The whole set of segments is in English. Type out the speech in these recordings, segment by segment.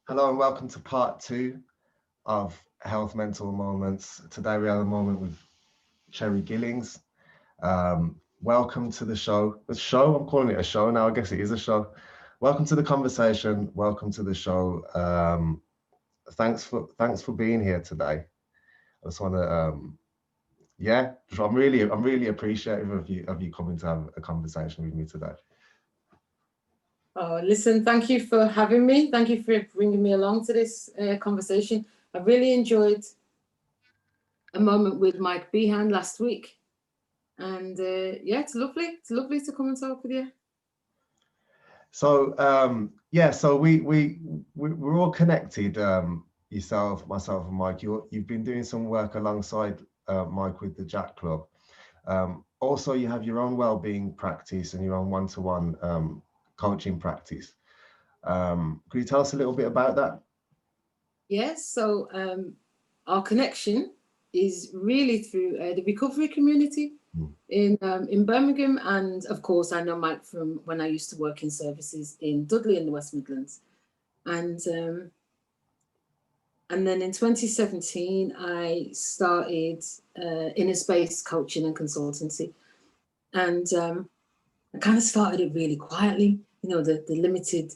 Hello and welcome to part two of Health Mental Moments. Today we have a moment with Cheri Gillings. Welcome to the show. The show, I'm calling it a show now. I guess it is a show. Welcome to the conversation. Welcome to the show. Thanks for being here today. I just want to I'm really appreciative of you coming to have a conversation with me today. Oh, listen, thank you for having me. Thank you for bringing me along to this conversation. I really enjoyed a moment with Mike Behan last week. And yeah, it's lovely. It's lovely to come and talk with you. So so we're all connected. Yourself, myself, and Mike. You've been doing some work alongside Mike with the Jack Club. Also, you have your own well-being practice and your own one-to-one coaching practice. Could you tell us a little bit about that? Yes. So our connection is really through the recovery community in Birmingham, and of course, I know Mike from when I used to work in services in Dudley in the West Midlands, and then in 2017, I started InnerSpace Coaching and Consultancy. And I kind of started it really quietly. You know, the limited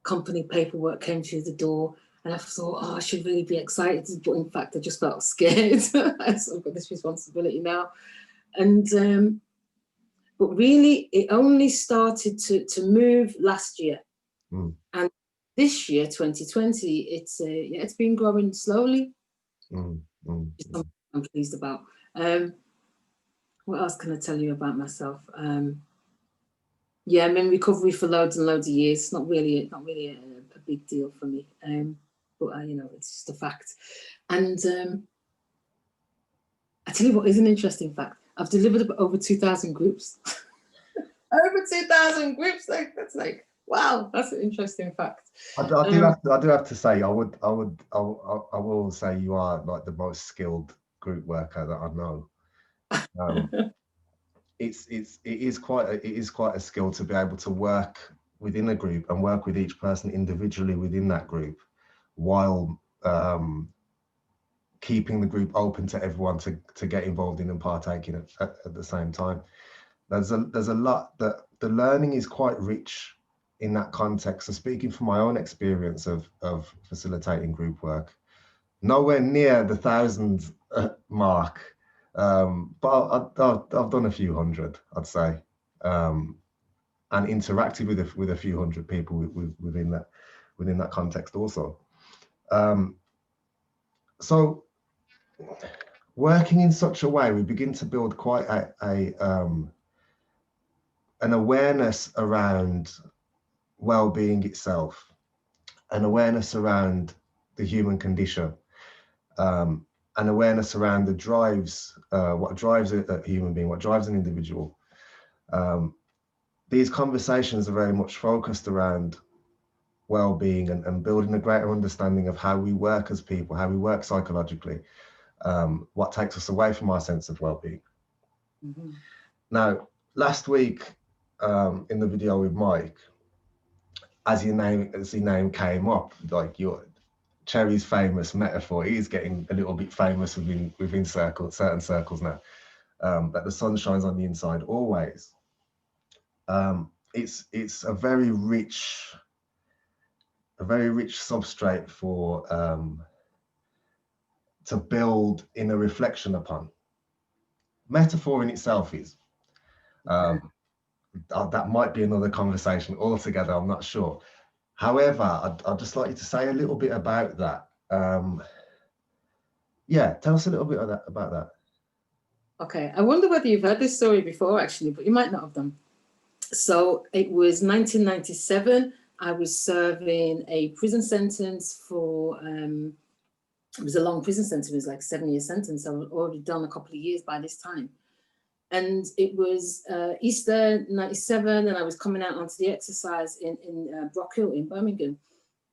company paperwork came through the door, and I thought, oh, I should really be excited. But in fact, I just felt scared. I've got this responsibility now. And but really, it only started to move last year. And this year, 2020, it's been growing slowly. I'm pleased about. What else can I tell you about myself? Yeah, I'm in recovery for loads and loads of years. It's not really a big deal for me. But you know, it's just a fact. And I tell you what is an interesting fact. I've delivered over 2,000 groups. Over 2,000 groups. That's like, wow, that's an interesting fact. I do have to say, I will say you are like the most skilled group worker that I know. It is quite a skill to be able to work within a group and work with each person individually within that group, while keeping the group open to everyone to get involved in and partaking at the same time. There's a lot that the learning is quite rich in that context. So speaking from my own experience of facilitating group work, nowhere near the 1,000 mark, but I've done a few hundred, I'd say, and interacted with a few hundred people within that context also. So working in such a way, we begin to build quite an awareness around well-being itself, an awareness around the human condition, an awareness around the drives, what drives a human being, what drives an individual. These conversations are very much focused around well-being and building a greater understanding of how we work as people, how we work psychologically, what takes us away from our sense of well-being. Now, last week, in the video with Mike, as your name came up, like Cheri's famous metaphor, he's getting a little bit famous within certain circles now, that the sun shines on the inside always. It's a very rich substrate for to build in a reflection upon. Metaphor in itself is that might be another conversation altogether, I'm not sure. However, I'd just like you to say a little bit about that. Yeah, tell us a little bit about that. Okay, I wonder whether you've heard this story before, actually, but you might not have done. So it was 1997. I was serving a prison sentence for, it was a long prison sentence. It was like a 7-year sentence. I was already done a couple of years by this time. And it was Easter 97, and I was coming out onto the exercise in Brockhill in Birmingham.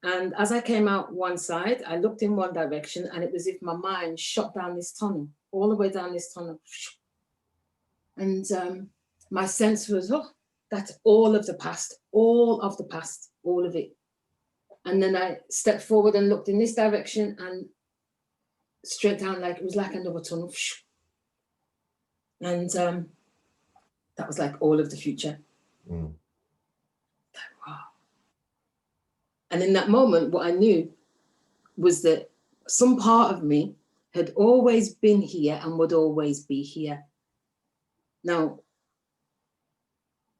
And as I came out one side, I looked in one direction, and it was as if my mind shot down this tunnel, all the way down this tunnel. And my sense was, oh, that's all of the past, all of it. And then I stepped forward and looked in this direction and straight down, like it was like another tunnel. And that was like all of the future. Mm. Like, wow. And in that moment, what I knew was that some part of me had always been here and would always be here. Now,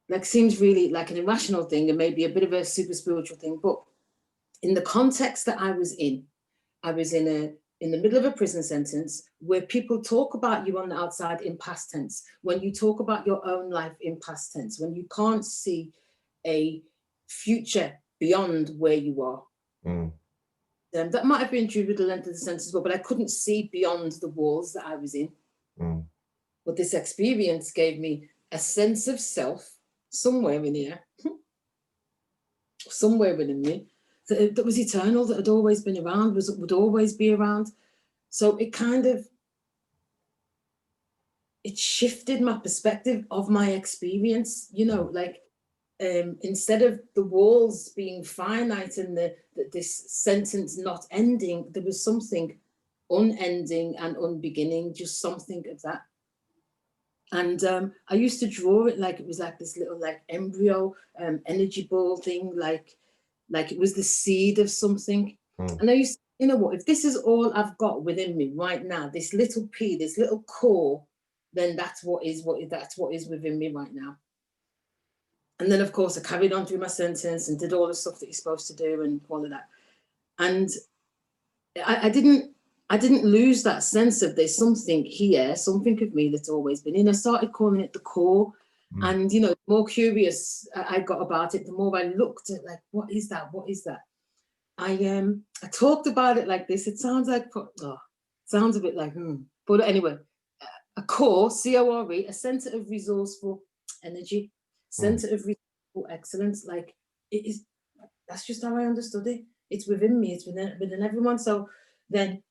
like, seems really like an irrational thing and maybe a bit of a super spiritual thing, but in the context that I was in the middle of a prison sentence where people talk about you on the outside in past tense, when you talk about your own life in past tense, when you can't see a future beyond where you are. Mm. That might have been true with the length of the sentence as well, but I couldn't see beyond the walls that I was in. Mm. But this experience gave me a sense of self somewhere in here, somewhere within me, that was eternal, that had always been around, would always be around. So it kind of, it shifted my perspective of my experience, you know, like instead of the walls being finite and this sentence not ending, there was something unending and unbeginning, just something of that. And I used to draw it like it was like this little like embryo energy ball thing, like it was the seed of something. And I used to, you know what, if this is all I've got within me right now, this little pea, this little core, then that's what is within me right now. And then of course I carried on through my sentence and did all the stuff that you're supposed to do and all of that. And I didn't lose that sense of there's something here, something of me that's always been in. I started calling it the core. And, you know, the more curious I got about it, the more I looked at like, what is that? What is that? I talked about it like this. It sounds like, sounds a bit like, But anyway, a core, C-O-R-E, a center of resourceful energy, center of resourceful excellence. Like it is, that's just how I understood it. It's within me, it's within everyone. So then,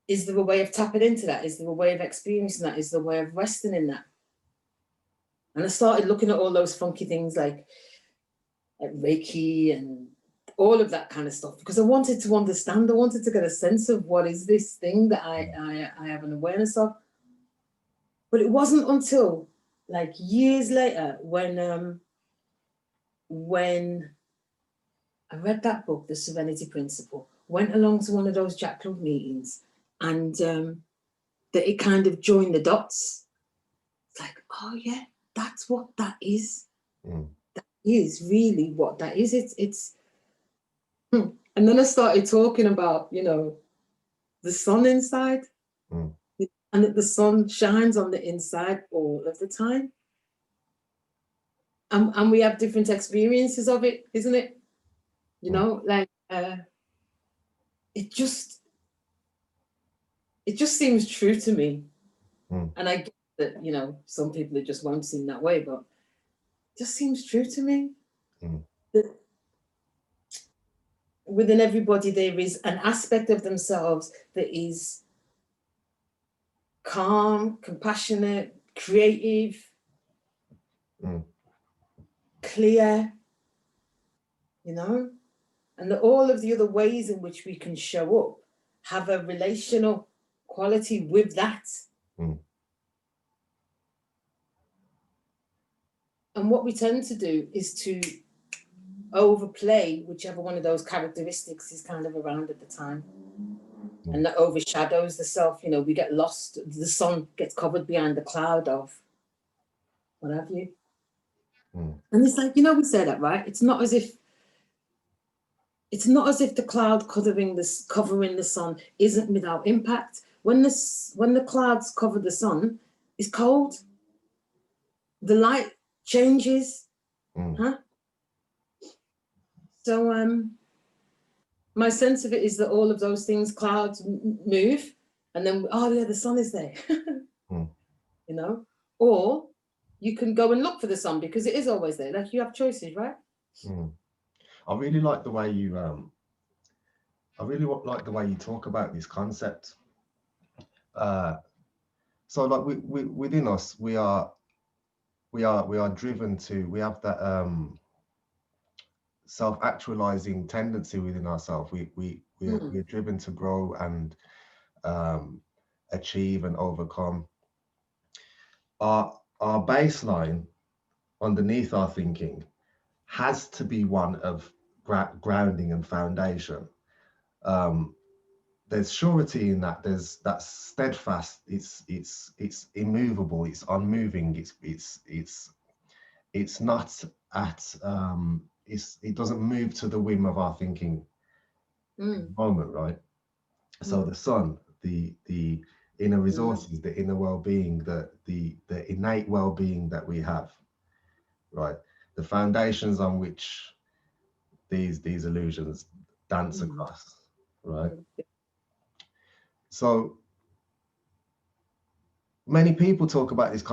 is there a way of tapping into that? Is there a way of experiencing that? Is there a way of resting in that? And I started looking at all those funky things like Reiki and all of that kind of stuff, because I wanted to understand, I wanted to get a sense of what is this thing that I have an awareness of. But it wasn't until like years later when I read that book, The Serenity Principle, went along to one of those Jack Club meetings, and that it kind of joined the dots. It's like, oh yeah, that's what that is. That is really what that is. It's And then I started talking about, you know, the sun inside, and that the sun shines on the inside all of the time. And we have different experiences of it, isn't it? You know, like it just seems true to me. And I get that, you know, some people it just won't seem that way, but it just seems true to me. That within everybody there is an aspect of themselves that is calm, compassionate, creative, clear, you know, and that all of the other ways in which we can show up have a relational quality with that. And what we tend to do is to overplay whichever one of those characteristics is kind of around at the time. And that overshadows the self. You know, we get lost, the sun gets covered behind the cloud of what have you. And it's like, you know, we say that, right? It's not as if the cloud covering the sun isn't without impact. When the clouds cover the sun, it's cold. The light changes. So my sense of it is that all of those things, clouds move, and then oh yeah, the sun is there. You know, or you can go and look for the sun because it is always there. Like you have choices, right? I really like the way you talk about this concept. So like we within us, we are driven to, we have that self-actualizing tendency within ourselves. We're driven to grow and achieve and overcome. Our baseline underneath our thinking has to be one of grounding and foundation. There's surety in that. There's that steadfast. It's immovable. It's unmoving. It's not at it doesn't move to the whim of our thinking moment, right? So the sun, the inner resources, the inner well-being, the innate well-being that we have, right? The foundations on which these illusions dance across, right? So many people talk about this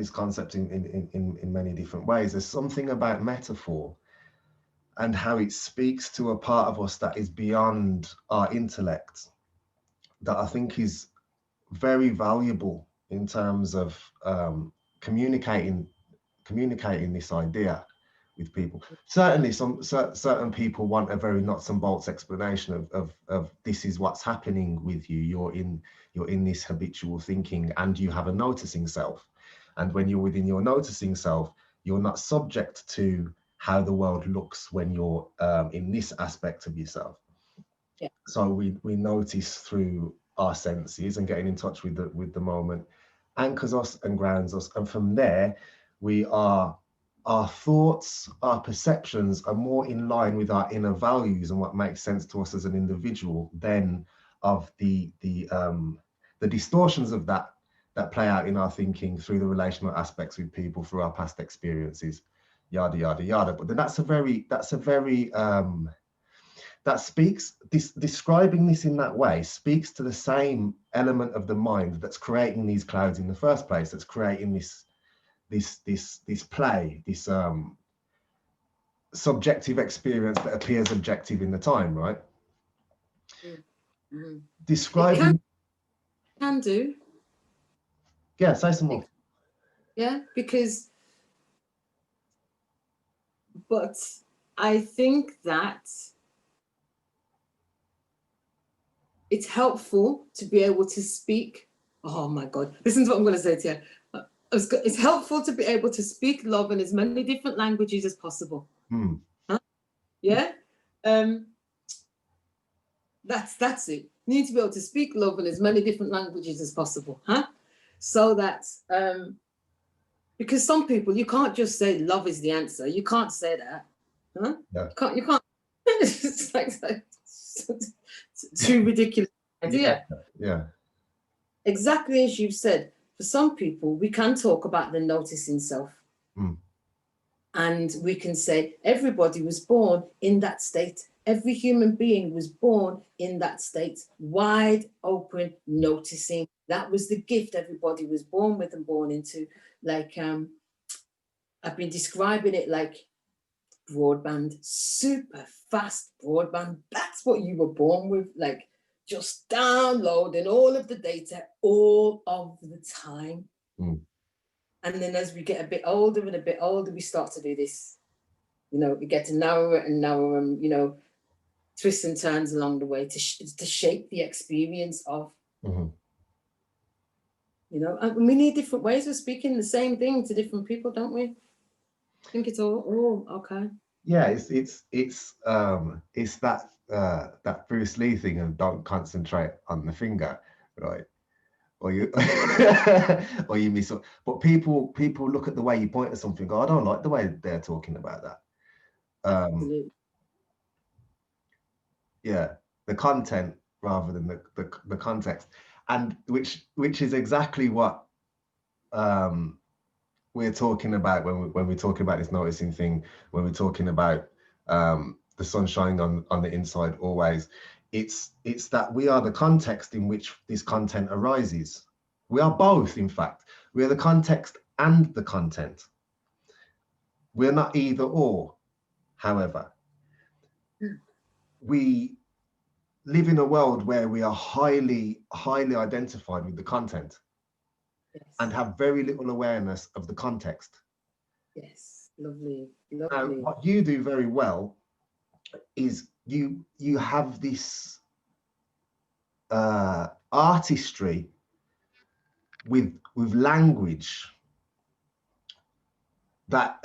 concept in many different ways. There's something about metaphor and how it speaks to a part of us that is beyond our intellect that I think is very valuable in terms of communicating this idea with people. Certainly certain people want a very nuts and bolts explanation of this is what's happening with you. You're in this habitual thinking and you have a noticing self. And when you're within your noticing self, you're not subject to how the world looks when you're in this aspect of yourself. Yeah. So we notice through our senses, and getting in touch with the moment anchors us and grounds us. And from there, our thoughts, our perceptions are more in line with our inner values and what makes sense to us as an individual than of the distortions of that play out in our thinking through the relational aspects with people, through our past experiences, yada yada yada. But then that speaks, describing this in that way speaks to the same element of the mind that's creating these clouds in the first place, that's creating this play, this subjective experience that appears objective in the time, right? Describing. Can do. Yeah, say some more. Yeah, but I think that it's helpful to be able to speak. Oh my God, listen to what I'm going to say to you. It's helpful to be able to speak love in as many different languages as possible. Huh? Yeah? That's it. You need to be able to speak love in as many different languages as possible. Huh? So that, because some people, you can't just say love is the answer. You can't say that. Huh? Yeah. You can't. It's like too ridiculous idea. Yeah. Exactly as you've said, for some people, we can talk about the noticing self. And we can say everybody was born in that state. Every human being was born in that state, wide open, noticing. That was the gift everybody was born with and born into. Like, I've been describing it like broadband, super fast broadband. That's what you were born with, like just downloading all of the data all of the time. And then as we get a bit older and a bit older, we start to do this. You know, we get narrower and narrower, and, you know, twists and turns along the way to shape the experience of, you know, and we need different ways of speaking the same thing to different people, don't we? I think it's all okay. Yeah, it's that that Bruce Lee thing of don't concentrate on the finger, right? Or you or you miss. But people look at the way you point at something, go, I don't like the way they're talking about that. Absolutely. Yeah, the content rather than the context, and which is exactly what we're talking about when we're talking about this noticing thing, when we're talking about the sun shining on the inside always. It's that we are the context in which this content arises. We are both, in fact. We are the context and the content. We're not either or, however. We live in a world where we are highly identified with the content. Yes. And have very little awareness of the context. Yes, lovely. Now, what you do very well is you have this artistry with language that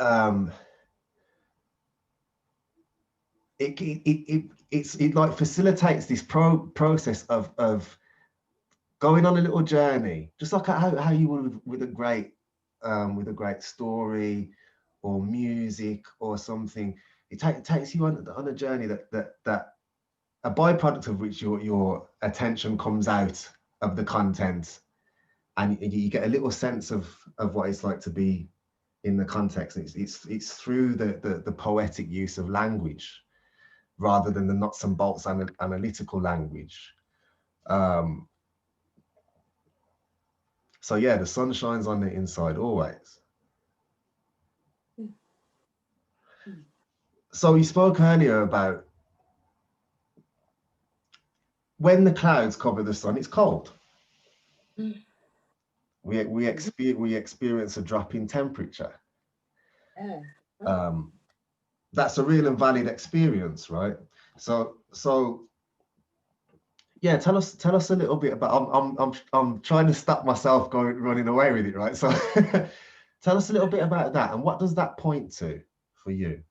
it like facilitates this process of going on a little journey, just like how you would with a great story or music or something. It takes you on a journey that a byproduct of which your attention comes out of the content, and you get a little sense of what it's like to be in the context. It's through the poetic use of language rather than the nuts and bolts analytical language. So yeah, the sun shines on the inside always. So you spoke earlier about when the clouds cover the sun, it's cold. We experience a drop in temperature. That's a real and valid experience, right? So yeah, tell us a little bit about. I'm trying to stop myself running away with it, right? So tell us a little bit about that, and what does that point to for you?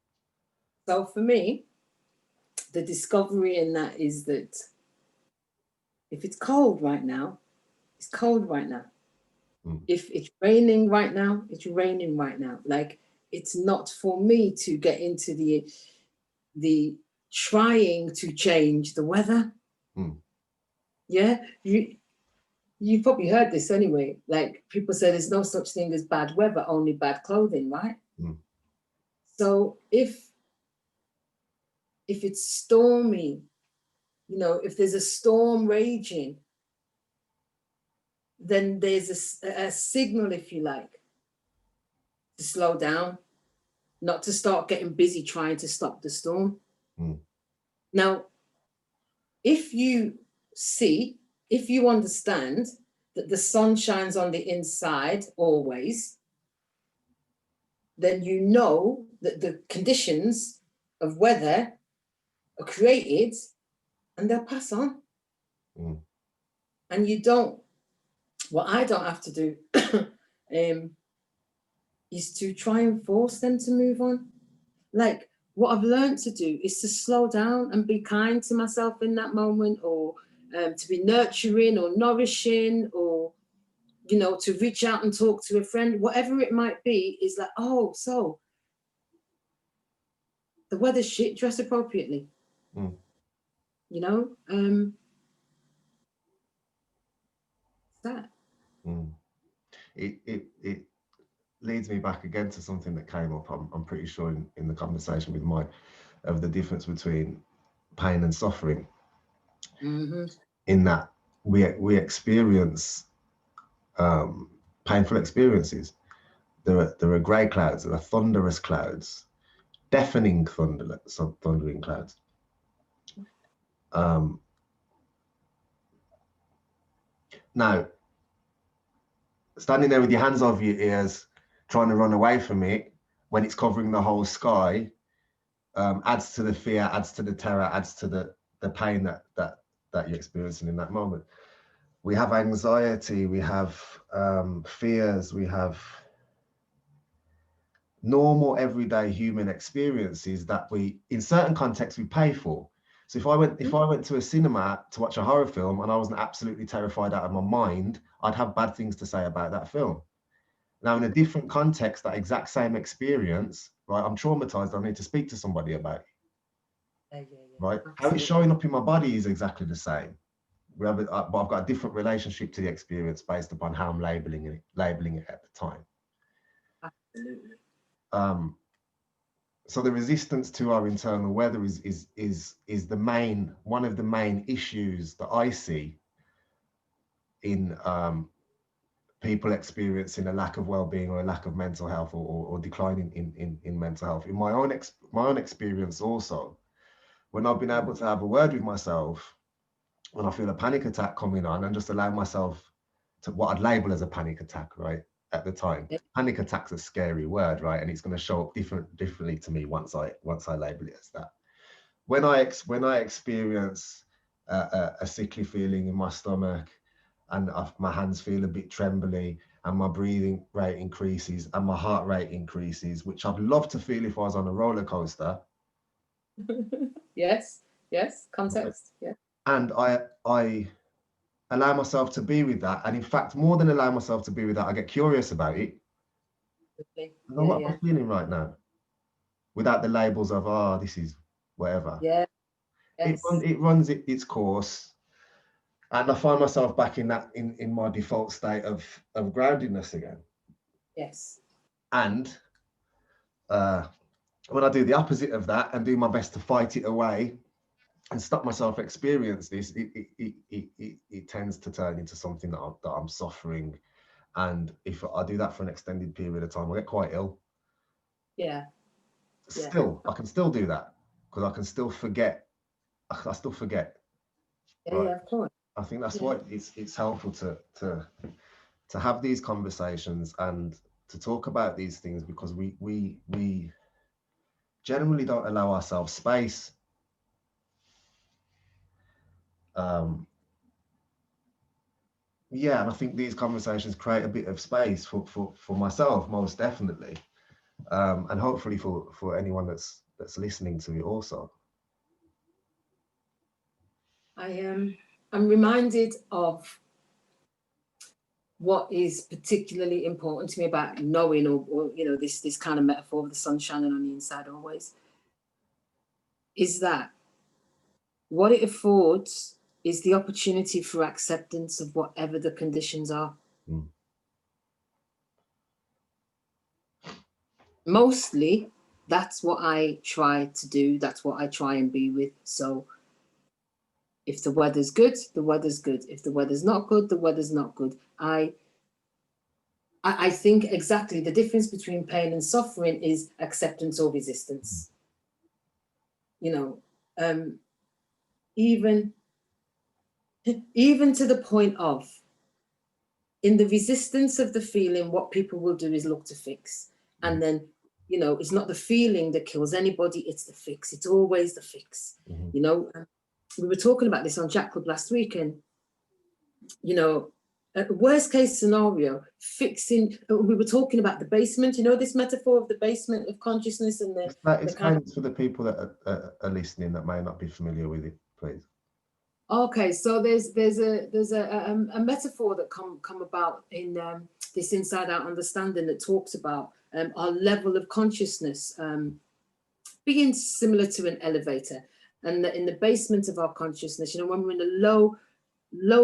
So for me, the discovery in that is that if it's cold right now, it's cold right now. If it's raining right now, it's raining right now. Like, it's not for me to get into the trying to change the weather. Yeah, you've probably heard this anyway. Like, people say there's no such thing as bad weather, only bad clothing, right? So if it's stormy, you know, if there's a storm raging, then there's a signal, if you like, to slow down, not to start getting busy trying to stop the storm. Now, if you understand that the sun shines on the inside always, then you know that the conditions of weather are created and they'll pass on. And you don't, what I don't have to do is to try and force them to move on. Like, what I've learned to do is to slow down and be kind to myself in that moment, or to be nurturing or nourishing, or, you know, to reach out and talk to a friend, whatever it might be, is like, oh, so the weather's shit, dress appropriately. You know, that. It leads me back again to something that came up, I'm pretty sure in the conversation with Mike, of the difference between pain and suffering. In that we experience painful experiences. There are grey clouds, there are thunderous clouds, deafening thundering clouds. Now, standing there with your hands over your ears, trying to run away from it when it's covering the whole sky, adds to the fear, adds to the terror, adds to the pain that you're experiencing in that moment. We have anxiety, we have fears, we have normal everyday human experiences that we, in certain contexts, we pay for. So if I went to a cinema to watch a horror film and I wasn't absolutely terrified out of my mind, I'd have bad things to say about that film. Now, in a different context, that exact same experience, right? I'm traumatized. I need to speak to somebody about it. Right? Absolutely. How it's showing up in my body is exactly the same. But I've got a different relationship to the experience based upon how I'm labeling it at the time. Absolutely. So the resistance to our internal weather is one of the main issues that I see in people experiencing a lack of well-being or a lack of mental health, or decline in mental health. In my own experience also, when I've been able to have a word with myself, when I feel a panic attack coming on, and just allow myself to what I'd label as a panic attack, right? At the time, panic attack's a scary word, right? And it's going to show up differently to me once I label it as that. when I experience a sickly feeling in my stomach, and my hands feel a bit trembly, and my breathing rate increases, and my heart rate increases, which I'd love to feel if I was on a roller coaster. Yes, context. Yeah. And I allow myself to be with that. And in fact, more than allow myself to be with that, I get curious about it. I know what I'm feeling right now, without the labels of, oh, this is whatever. Yeah. Yes. It runs its course. And I find myself back in that, in my default state of groundedness again. Yes. And when I do the opposite of that and do my best to fight it away and stop myself experience this, it tends to turn into something that I'm suffering. And if I do that for an extended period of time, I get quite ill. Yeah. Still, I can still do that because I can still forget. I still forget. Yeah, right? yeah, of course. I think that's why it's helpful to have these conversations and to talk about these things, because we generally don't allow ourselves space. Yeah, and I think these conversations create a bit of space for myself, most definitely, and hopefully for anyone that's listening to it also. I'm reminded of what is particularly important to me about knowing, or you know, this kind of metaphor of the sun shining on the inside always, is that what it affords is the opportunity for acceptance of whatever the conditions are. Mm. Mostly, that's what I try to do. That's what I try and be with. So if the weather's good, the weather's good. If the weather's not good, the weather's not good. I think exactly the difference between pain and suffering is acceptance or resistance. You know, even to the point of, in the resistance of the feeling, what people will do is look to fix. And then, you know, it's not the feeling that kills anybody, it's the fix. It's always the fix. Mm-hmm. You know, we were talking about this on Jack Club last week, and, you know, worst case scenario, fixing, we were talking about the basement, you know, this metaphor of the basement of consciousness, and explain it for the people that are listening that may not be familiar with it, please. Okay, so there's a metaphor that come about in this inside out understanding that talks about our level of consciousness being similar to an elevator, and that in the basement of our consciousness, you know, when we're in a low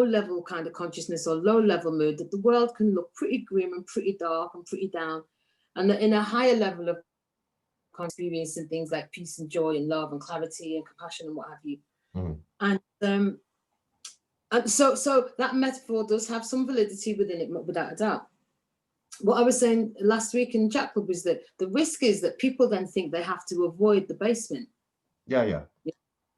level kind of consciousness or low level mood, that the world can look pretty grim and pretty dark and pretty down, and that in a higher level of experiencing things like peace and joy and love and clarity and compassion and what have you. Mm. And so that metaphor does have some validity within it, without a doubt. What I was saying last week in Jack Club was that the risk is that people then think they have to avoid the basement. Yeah.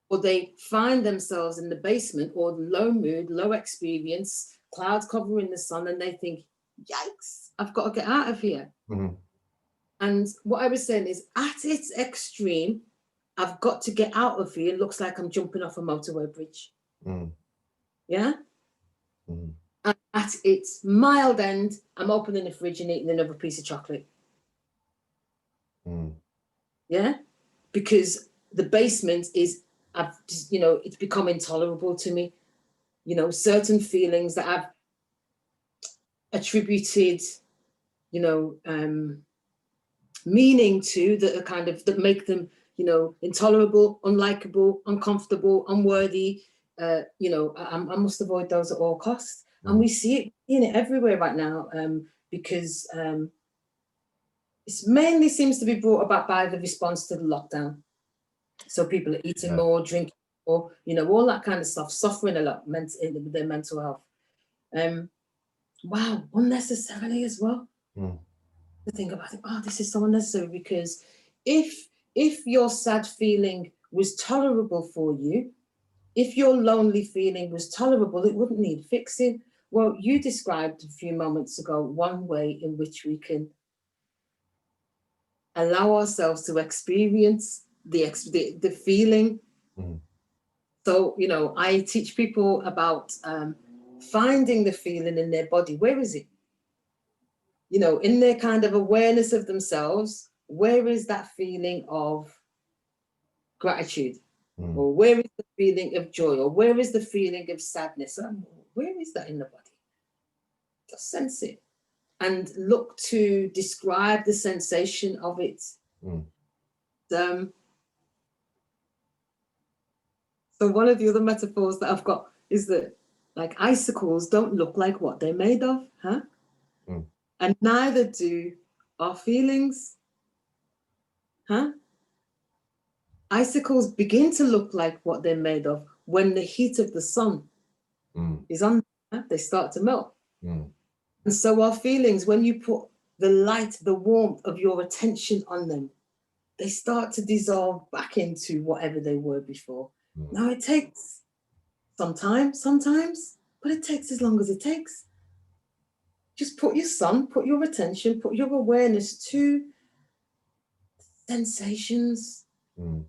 Or they find themselves in the basement or low mood, low experience, clouds covering the sun, and they think, yikes, I've got to get out of here. Mm-hmm. And what I was saying is, at its extreme, I've got to get out of here. It looks like I'm jumping off a motorway bridge. Mm. Yeah? Mm. And at its mild end, I'm opening the fridge and eating another piece of chocolate. Mm. Yeah? Because the basement is, you know, it's become intolerable to me. You know, certain feelings that I've attributed, you know, meaning to, that are kind of, that make them, you know, intolerable, unlikable, uncomfortable, unworthy. You know, I must avoid those at all costs. And we see it in it everywhere right now, because it mainly seems to be brought about by the response to the lockdown. So people are eating more, drinking more, you know, all that kind of stuff, suffering a lot with their mental health. Wow, unnecessarily as well. To think about it, oh, this is so unnecessary, because if your sad feeling was tolerable for you, if your lonely feeling was tolerable, it wouldn't need fixing. Well, you described a few moments ago one way in which we can allow ourselves to experience the feeling Mm. So, you know, I teach people about finding the feeling in their body. Where is it? You know, in their kind of awareness of themselves, where is that feeling of gratitude? Mm. Or where is the feeling of joy? Or where is the feeling of sadness? Where is that in the body? Just sense it and look to describe the sensation of it. Mm. Um, so one of the other metaphors that I've got is that, like, icicles don't look like what they're made of, huh? Mm. And neither do our feelings, huh? Icicles begin to look like what they're made of when the heat of the sun Mm. is on, huh? They start to melt. Mm. And so our feelings, when you put the light, the warmth of your attention on them, they start to dissolve back into whatever they were before. Mm. Now it takes some time, sometimes, but it takes as long as it takes. Just put your attention, put your awareness to sensations, Mm.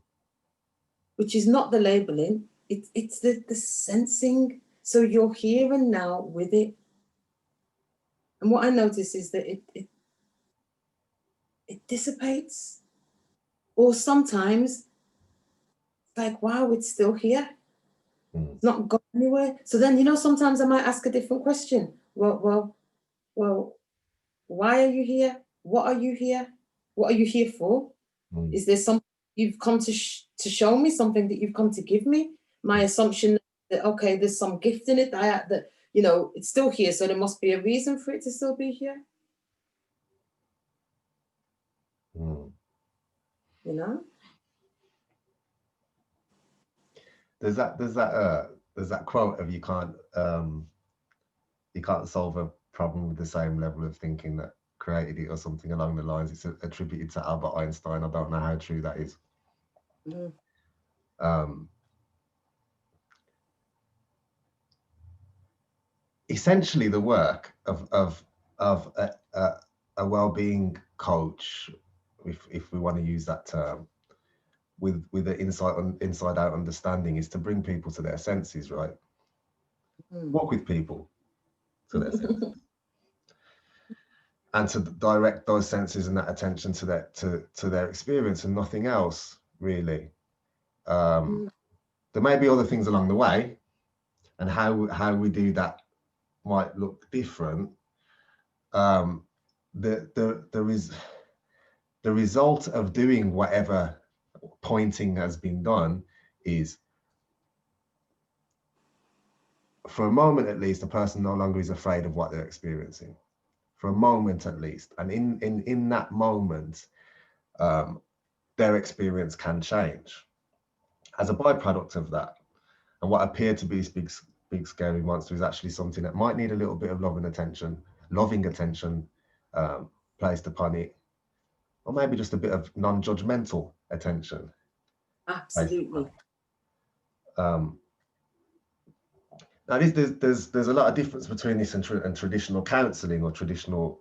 which is not the labeling, it's the sensing. So you're here and now with it. And what I notice is that it dissipates. Or sometimes it's like, wow, it's still here. Mm. It's not gone anywhere. So then, you know, sometimes I might ask a different question. Well, why are you here? What are you here? What are you here for? Mm. Is there something you've come to show me, something that you've come to give me? My assumption that, okay, there's some gift in it that you know, it's still here, so there must be a reason for it to still be here, Mm. you know? There's that quote of you can't solve a problem with the same level of thinking that created it, or something along the lines. It's attributed to Albert Einstein. I don't know how true that is. Mm. Um, Essentially, the work of a well-being coach, if we want to use that term, with an inside out understanding, is to bring people to their senses, right? Mm. Walk with people to their senses, and to direct those senses and that attention to their experience and nothing else, really. Mm. There may be other things along the way, and how we do that might look different. There is the result of doing whatever pointing has been done is, for a moment at least, the person no longer is afraid of what they're experiencing, for a moment at least. And in that moment, their experience can change as a byproduct of that. And what appeared to be this big scary monster is actually something that might need a little bit of loving attention placed upon it, or maybe just a bit of non-judgmental attention placed upon Absolutely. it. Now, there's a lot of difference between this and traditional counselling, or traditional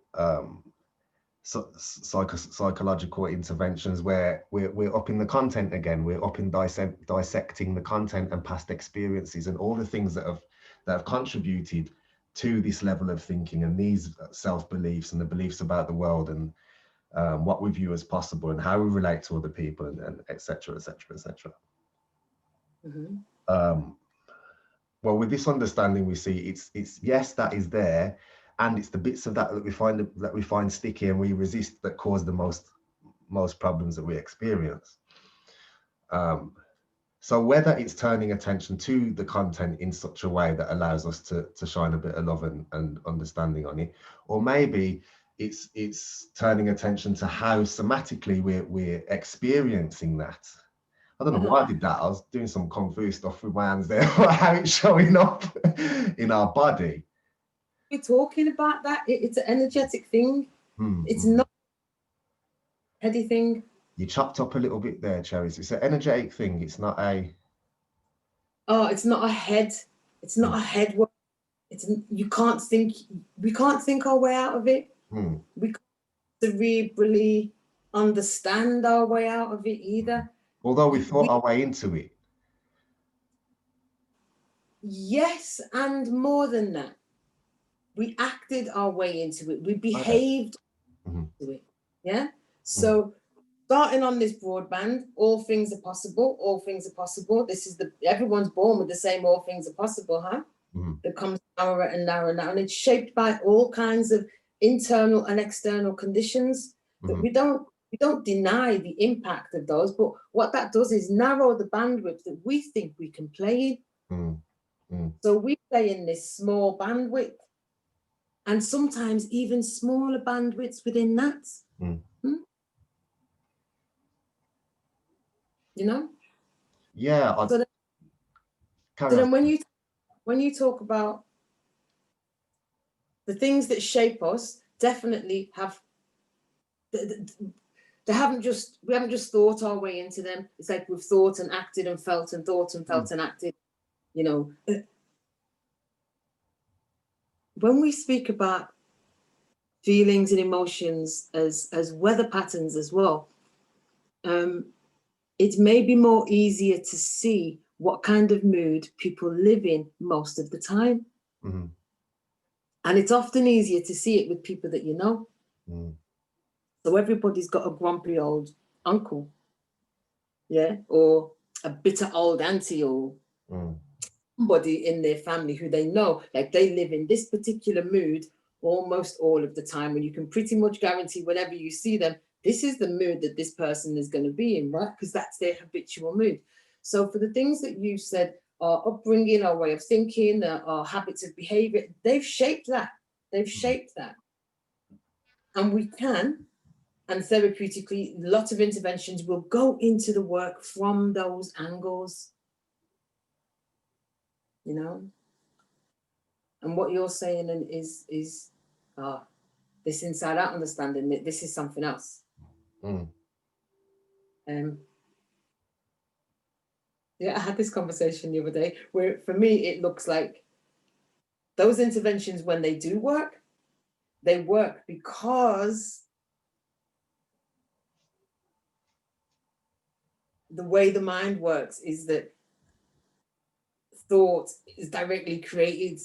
psychological interventions, where we're up in the content again. We're up in dissecting the content and past experiences and all the things that have contributed to this level of thinking and these self-beliefs and the beliefs about the world, and what we view as possible and how we relate to other people, and et cetera, et cetera, et cetera. Mm-hmm. Well, with this understanding, we see it's yes, that is there, and it's the bits of that we find sticky and we resist that cause the most problems that we experience. So whether it's turning attention to the content in such a way that allows us to shine a bit of love and understanding on it, or maybe it's turning attention to how somatically we're experiencing that. I don't know why I did that. I was doing some kung fu stuff with my hands there, how it's showing up in our body. We're talking about that. It's an energetic thing. It's not a heady thing. You chopped up a little bit there, Cheri. It's an energetic thing. It's not a... Oh, it's not a head. It's not a head work. We can't think our way out of it. We can't cerebrally understand our way out of it either. Although we thought our way into it. Yes, and more than that, we acted our way into it. We Okay. behaved Mhm. to it. Yeah. Mhm. So starting on this broadband, all things are possible. All things are possible. This is everyone's born with the same all things are possible, huh? Mhm. That comes narrower and narrower and narrower. And it's shaped by all kinds of internal and external conditions that Mhm. we don't deny the impact of those. But what that does is narrow the bandwidth that we think we can play in. Mhm. Mhm. So we play in this small bandwidth and sometimes even smaller bandwidths within that. Mhm. Hmm? You know? Yeah, So then, carry so on. then when you talk about the things that shape us, definitely have they haven't just we haven't just thought our way into them. It's like we've thought and acted and felt and thought and Mm. felt and acted. You know, when we speak about feelings and emotions as weather patterns as well, um, it may be more easier to see what kind of mood people live in most of the time. Mhm. And it's often easier to see it with people that you know. Mhm. So everybody's got a grumpy old uncle, yeah, or a bitter old auntie, or Mhm. somebody in their family who they know, like they live in this particular mood almost all of the time. And you can pretty much guarantee whenever you see them, this is the mood that this person is going to be in, right? Because that's their habitual mood. So for the things that you said, our upbringing, our way of thinking, our habits of behavior, they've shaped that. They've shaped that. And we can, and therapeutically, lots of interventions will go into the work from those angles, you know. And what you're saying is this inside out understanding that this is something else. Mhm. Um, yeah, I had this conversation the other day where for me it looks like those interventions when they work because the way the mind works is that thought is directly created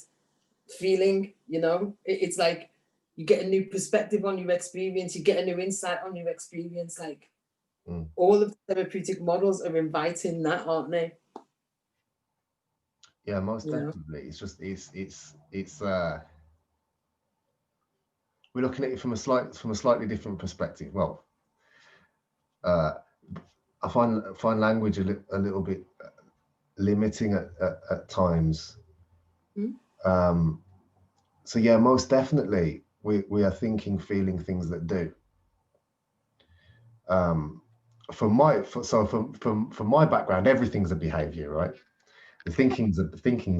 feeling, you know. It's like you get a new perspective on your experience, you get a new insight on your experience. Like Mhm. all of the therapeutic models are inviting that, aren't they? Yeah, most You know. definitely. It's just it's we're looking at it from a slightly different perspective. Well, uh, I find language a little bit limiting at times. Mm. Um, so yeah, most definitely we are thinking, feeling things that do. Um, from my background, everything's a behavior, right? The thinking's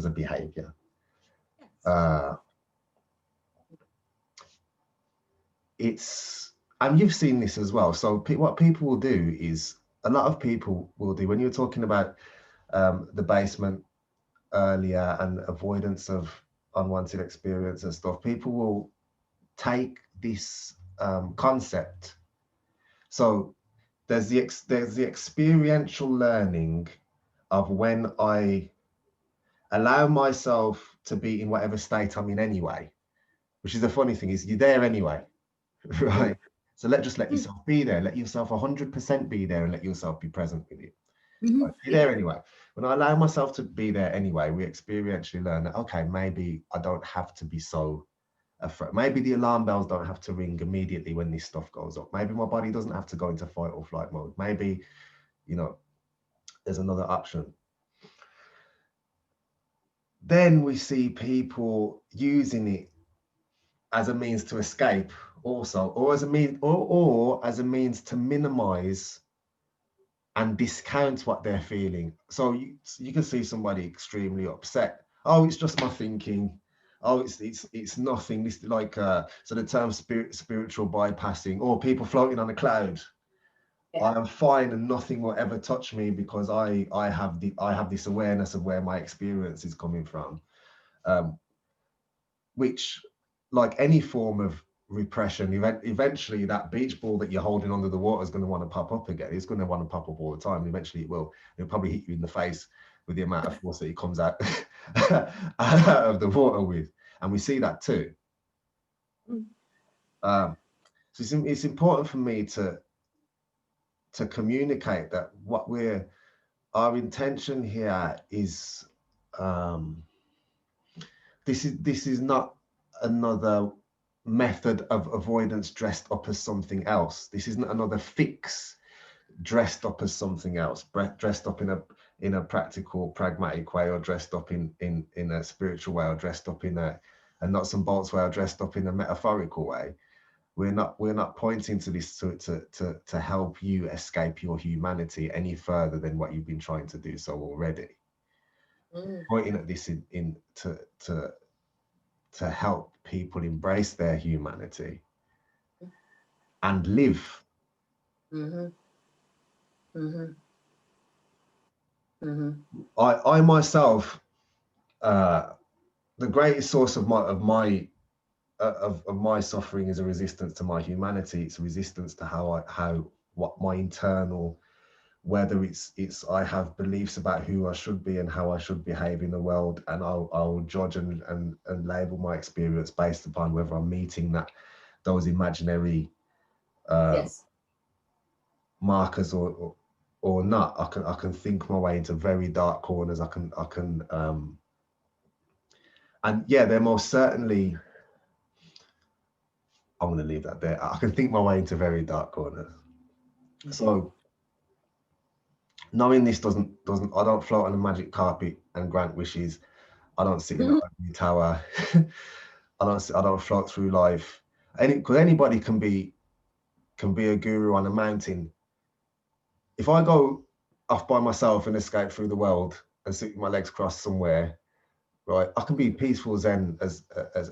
a behavior. Yes. Uh, it's and you've seen this as well. So what people will do is a lot of people will do when you're talking about the basement earlier and avoidance of unwanted experience and stuff. People will take this concept. So there's the experiential learning of when I allow myself to be in whatever state I'm in anyway, which is the funny thing is you're there anyway, Mm. right? So just let Mm. yourself be there, let yourself 100% be there and let yourself be present with it. Mm-hmm. Right? Be there anyway. When I allow myself to be there anyway, we experientially learn that, okay, maybe I don't have to be so afraid. Maybe the alarm bells don't have to ring immediately when this stuff goes up. Maybe my body doesn't have to go into fight or flight mode. Maybe, you know, there's another option. Then we see people using it as a means to escape also, or as a mean or as a means to minimize and discount what they're feeling. So you can see somebody extremely upset. Oh, it's just my thinking. Oh, it's nothing. This like so the term spiritual bypassing, or people floating on a cloud. Yeah. I am fine and nothing will ever touch me because I have this awareness of where my experience is coming from. Um, which, like any form of repression, eventually that beach ball that you're holding under the water is going to want to pop up again. It's going to want to pop up all the time. Eventually it will. It'll probably hit you in the face with the amount of force that he comes out, out of the water with. And we see that too. So it's important for me to communicate that our intention here is, this is not another method of avoidance dressed up as something else. This isn't another fix dressed up as something else, dressed up in a practical, pragmatic way, or dressed up in a spiritual way, or dressed up in a nuts and bolts way, or dressed up in a metaphorical way. We're not pointing to this to help you escape your humanity any further than what you've been trying to do so already. Pointing at this to help people embrace their humanity and live. I myself, the greatest source of my suffering is a resistance to my humanity. It's a resistance to what my internal, whether it's I have beliefs about who I should be and how I should behave in the world, and I'll judge and label my experience based upon whether I'm meeting those imaginary markers or not. I can think my way into very dark corners. I can and yeah, they're most certainly, I'm going to leave that there. I can think my way into very dark corners. So knowing this doesn't I don't float on a magic carpet and grant wishes. I don't sit in an ivory tower. I don't float through life. Because anybody can be a guru on a mountain. If I go off by myself and escape through the world and sit with my legs crossed somewhere, right, I can be peaceful zen as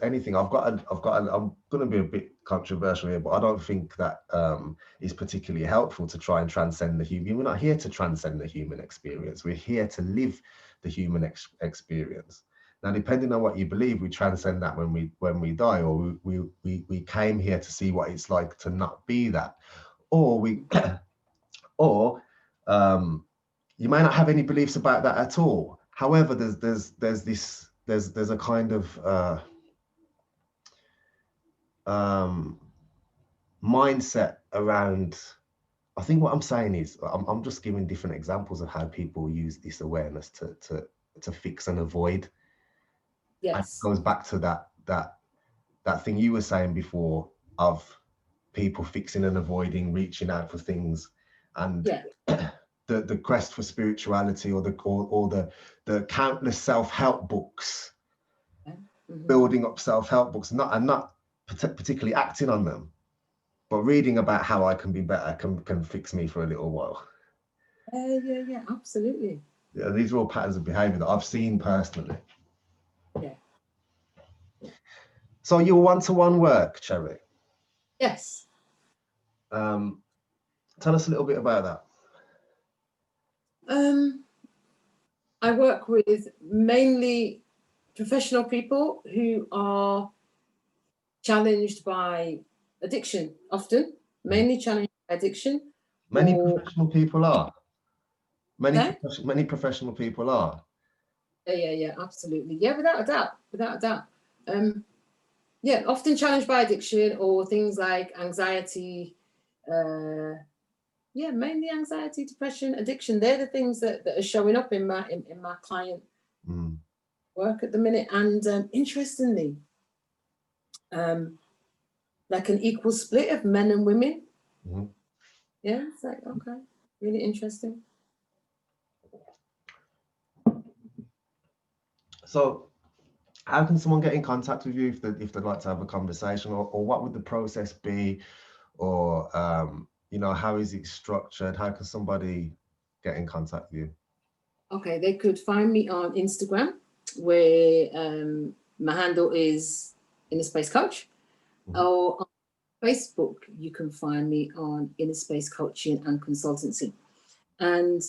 anything. I'm going to be a bit controversial here, but I don't think that is particularly helpful to try and transcend the human. We're not here to transcend the human experience. We're here to live the human experience. Now, depending on what you believe, we transcend that when we die, or we came here to see what it's like to not be that, or you may not have any beliefs about that at all. However, there's a kind of mindset around. I think what I'm saying is I'm just giving different examples of how people use this awareness to fix and avoid. Yes, and it goes back to that thing you were saying before of people fixing and avoiding, reaching out for things, and the quest for spirituality, or the countless self-help books, building up self-help books, not particularly acting on them, but reading about how I can be better can fix me for a little while. Yeah, absolutely. Yeah, these are all patterns of behavior that I've seen personally. Yeah. So your one-to-one work, Cheri. Yes. Tell us a little bit about that. I work with mainly professional people who are challenged by addiction, often, mainly challenged by addiction. Many professional people are. Many professional people are. Yeah, absolutely. Yeah, without a doubt. Yeah, often challenged by addiction or things like anxiety. Yeah, mainly anxiety, depression, addiction. They're the things that are showing up in my client work at the minute. And interestingly, like an equal split of men and women. Yeah, it's like, okay, really interesting. So how can someone get in contact with you if they'd like to have a conversation, or what would the process be, or how is it structured? How can somebody get in contact with you? Okay, they could find me on Instagram, where my handle is InnerSpace Coach, or on Facebook you can find me on InnerSpace Coaching and Consultancy. And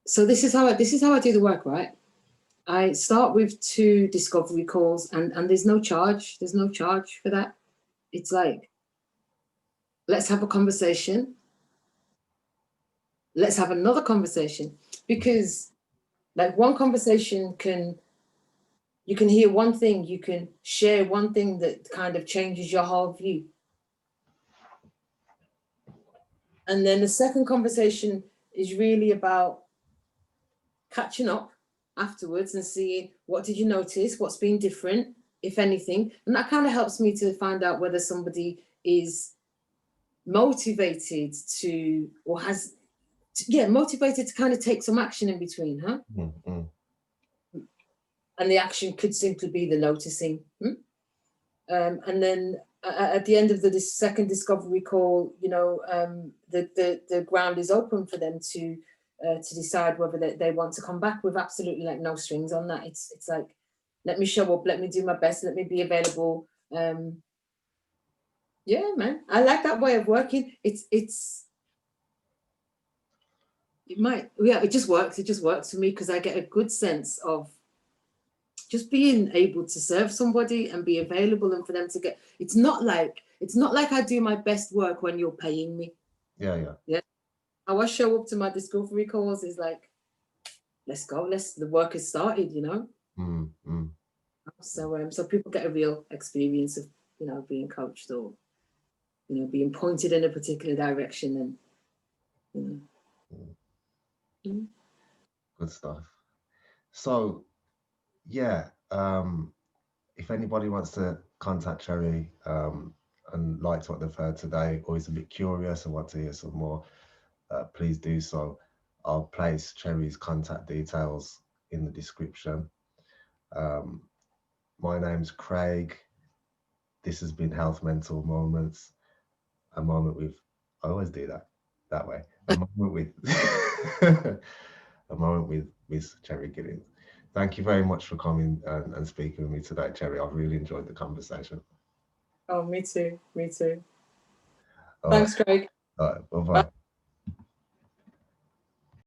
so this is how I do the work, right? I start with 2 discovery calls, and there's no charge. There's no charge for that. It's like, let's have a conversation. Let's have another conversation, because Like one conversation you can hear one thing, you can share one thing that kind of changes your whole view. And then the second conversation is really about catching up afterwards and seeing what did you notice, what's been different, if anything. And that kind of helps me to find out whether somebody is motivated to, or has, motivated to kind of take some action in between, huh? Mm-hmm. And the action could simply be the noticing. And then at the end of the second discovery call, the ground is open for them to decide whether they want to come back with absolutely like no strings on that. It's like, let me show up, let me do my best, let me be available. Yeah, man, I like that way of working. It just works. It just works for me because I get a good sense of just being able to serve somebody and be available, and for them to get. It's not like I do my best work when you're paying me. Yeah. How I show up to my discovery calls is like, let's go. The work has started. Mm-hmm. So people get a real experience of being coached or being pointed in a particular direction, and Good stuff. So yeah, if anybody wants to contact Cheri and liked what they've heard today, or is a bit curious and want to hear some more, please do so. I'll place Cheri's contact details in the description. My name's Craig. This has been Health Mental Moments. A moment with, I always do that way. A moment with a moment with Miss Cheri Gillings. Thank you very much for coming and speaking with me today, Cheri. I've really enjoyed the conversation. Oh, me too. All Thanks, Craig. right, bye-bye.